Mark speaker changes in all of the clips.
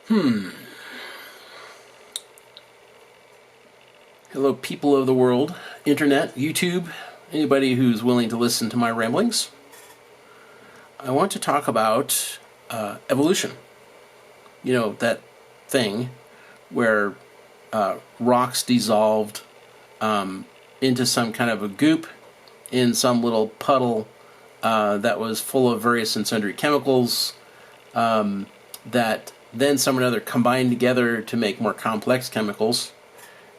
Speaker 1: Hello, people of the world, internet, YouTube, anybody who's willing to listen to my ramblings. I want to talk about evolution. You know, that thing where rocks dissolved into some kind of a goop in some little puddle that was full of various and sundry chemicals that then some or another combined together to make more complex chemicals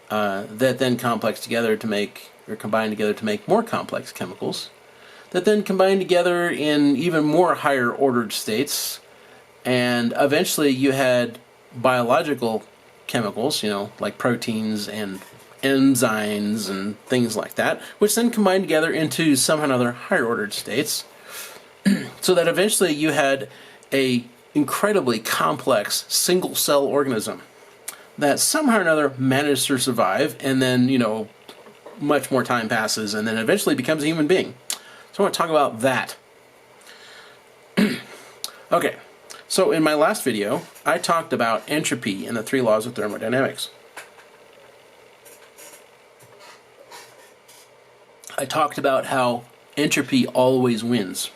Speaker 1: that then complex together to make, or combine together to make more complex chemicals that then combine together in even more higher ordered states, and eventually you had biological chemicals, you know, like proteins and enzymes and things like that, which then combine together into somehow or other higher ordered states, so that eventually you had a incredibly complex single cell organism that somehow or another managed to survive, and then, you know, much more time passes and then eventually becomes a human being. So I want to talk about that. Okay, so in my last video I talked about entropy and the 3 laws of thermodynamics. I talked about how entropy always wins.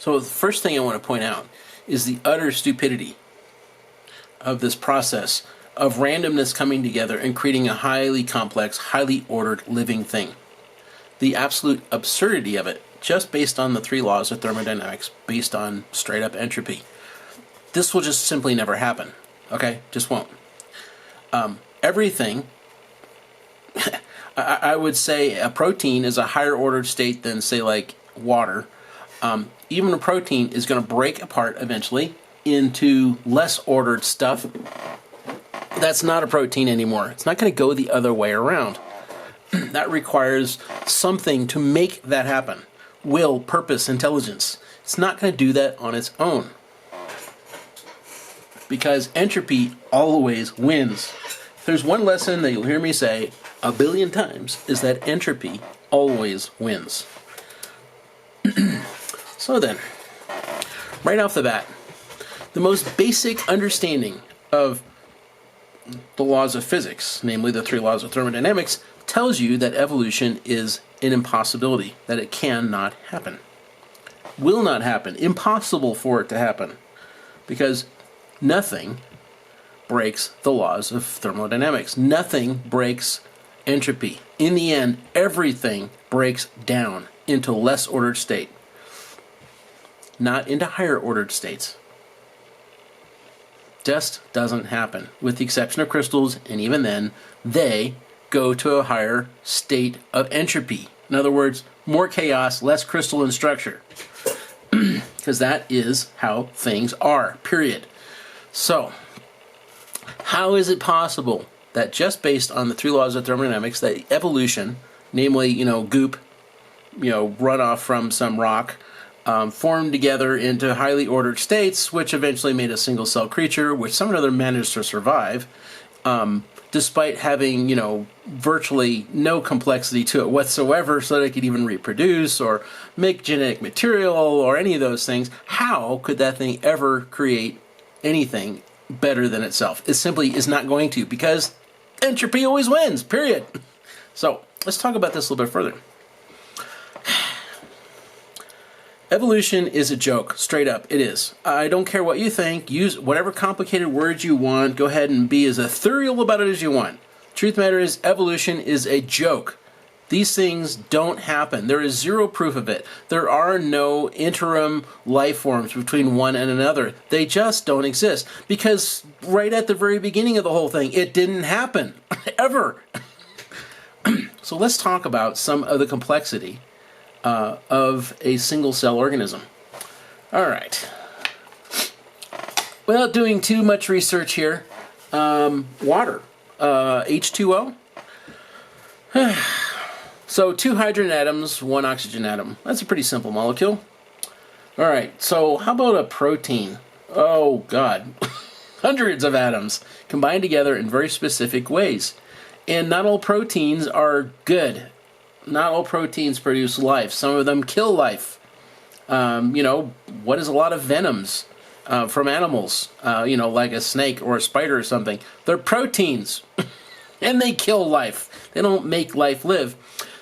Speaker 1: So the first thing I want to point out is the utter stupidity of this process of randomness coming together and creating a highly complex, highly ordered living thing. The absolute absurdity of it, just based on the 3 laws of thermodynamics, based on straight up entropy. This will just simply never happen. Okay? Just won't. Everything, I would say a protein is a higher ordered state than, say, like water. Even a protein is going to break apart eventually into less ordered stuff that's not a protein anymore. It's not going to go the other way around. That requires something to make that happen. Will, purpose, intelligence. It's not going to do that on its own. Because entropy always wins. If there's one lesson that you'll hear me say 1 billion times, is that entropy always wins. So then, right off the bat, the most basic understanding of the laws of physics, namely the 3 laws of thermodynamics, tells you that evolution is an impossibility, that it cannot happen. Will not happen. Impossible for it to happen. Because nothing breaks the laws of thermodynamics. Nothing breaks entropy. In the end, everything breaks down into less ordered state, not into higher ordered states. Just doesn't happen, with the exception of crystals, and even then, they go to a higher state of entropy. In other words, more chaos, less crystalline structure. Because that is how things are, period. So, how is it possible that just based on the 3 laws of thermodynamics, that evolution, namely, you know, goop, you know, runoff from some rock, formed together into highly ordered states, which eventually made a single cell creature, which some or other managed to survive, despite having, you know, virtually no complexity to it whatsoever, so that it could even reproduce or make genetic material or any of those things. How could that thing ever create anything better than itself? It simply is not going to, because entropy always wins, period. So let's talk about this a little bit further. Evolution is a joke, straight up, it is. I don't care what you think, use whatever complicated words you want, go ahead and be as ethereal about it as you want. Truth matter is, evolution is a joke. These things don't happen. There is zero proof of it. There are no interim life forms between one and another. They just don't exist. Because right at the very beginning of the whole thing, it didn't happen. Ever. So let's talk about some of the complexity of a single cell organism. Alright. Without doing too much research here, water. H2O. So 2 hydrogen atoms, 1 oxygen atom. That's a pretty simple molecule. Alright, so how about a protein? Oh God. Hundreds of atoms combined together in very specific ways. And not all proteins are good. Not all proteins produce life. Some of them kill life. You know, what is a lot of venoms? from animals, like a snake or a spider or something. They're proteins, and they kill life. They don't make life live.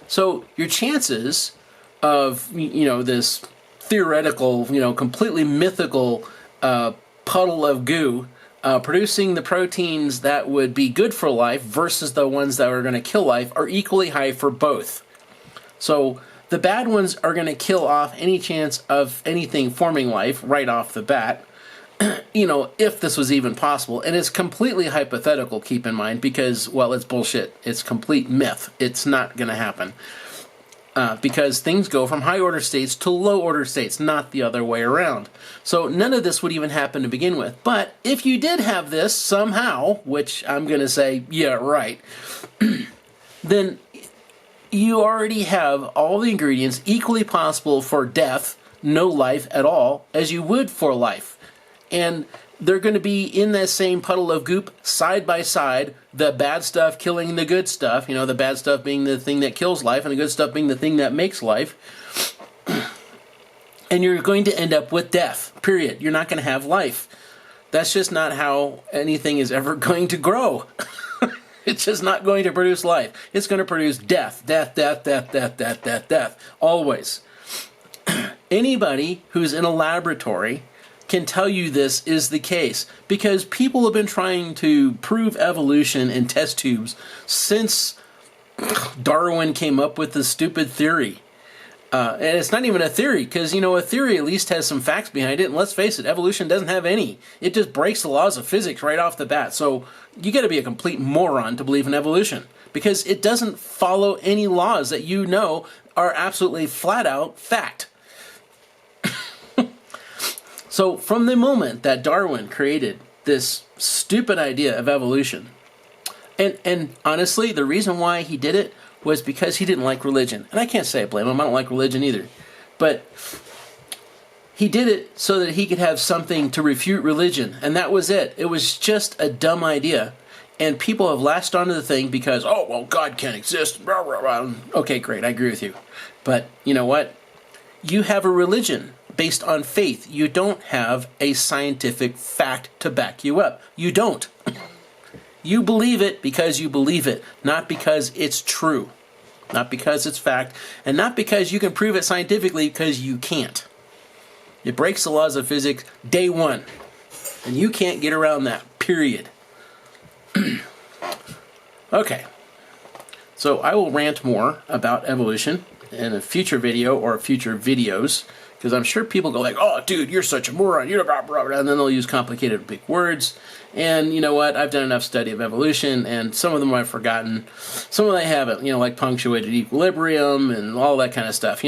Speaker 1: So your chances of, this theoretical, completely mythical puddle of goo producing the proteins that would be good for life versus the ones that are going to kill life are equally high for both. So the bad ones are going to kill off any chance of anything forming life right off the bat, if this was even possible. And it's completely hypothetical, keep in mind, because, well, it's bullshit. It's complete myth. It's not going to happen. Because things go from high order states to low order states, not the other way around. So none of this would even happen to begin with. But if you did have this somehow, which I'm going to say, yeah, right, then you already have all the ingredients equally possible for death, no life at all, as you would for life. And they're going to be in that same puddle of goop, side by side, the bad stuff killing the good stuff, the bad stuff being the thing that kills life, and the good stuff being the thing that makes life. And you're going to end up with death, period. You're not going to have life. That's just not how anything is ever going to grow. It's just not going to produce life. It's going to produce death, death, death, death, death, death, death, death, always. Anybody who's in a laboratory can tell you this is the case, because people have been trying to prove evolution in test tubes since Darwin came up with the stupid theory. And it's not even a theory, because, a theory at least has some facts behind it, and let's face it, evolution doesn't have any. It just breaks the laws of physics right off the bat. So you got to be a complete moron to believe in evolution, because it doesn't follow any laws that are absolutely flat out fact. So from the moment that Darwin created this stupid idea of evolution, and honestly, the reason why he did it was because he didn't like religion. And I can't say I blame him. I don't like religion either. But he did it so that he could have something to refute religion. And that was it. It was just a dumb idea. And people have latched onto the thing because, God can't exist. Blah, blah, blah. Okay, great. I agree with you. But you know what? You have a religion based on faith. You don't have a scientific fact to back you up. You don't. You believe it because you believe it, not because it's true, not because it's fact, and not because you can prove it scientifically, because you can't. It breaks the laws of physics day one, and you can't get around that, period. Okay, so I will rant more about evolution in a future video or future videos, because I'm sure people go like, oh, dude, you're such a moron, you're blah, blah, blah, and then they'll use complicated big words. And you know what? I've done enough study of evolution, and some of them I've forgotten. Some of them I haven't, like punctuated equilibrium and all that kind of stuff.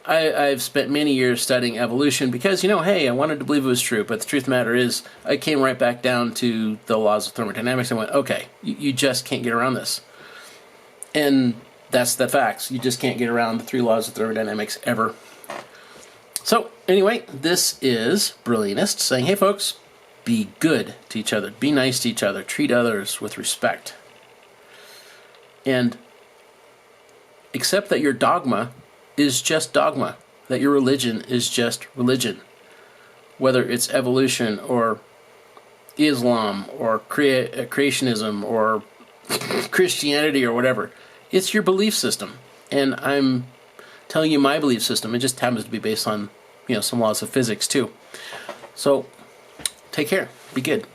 Speaker 1: I've spent many years studying evolution because, hey, I wanted to believe it was true. But the truth of the matter is, I came right back down to the laws of thermodynamics and went, okay, you just can't get around this. And that's the facts. You just can't get around the 3 laws of thermodynamics ever. So, anyway, this is Brillionist saying, hey, folks, be good to each other. Be nice to each other. Treat others with respect. And accept that your dogma is just dogma. That your religion is just religion. Whether it's evolution or Islam or creationism or Christianity or whatever. It's your belief system. And I'm telling you my belief system. It just happens to be based on, some laws of physics too. So, take care. Be good.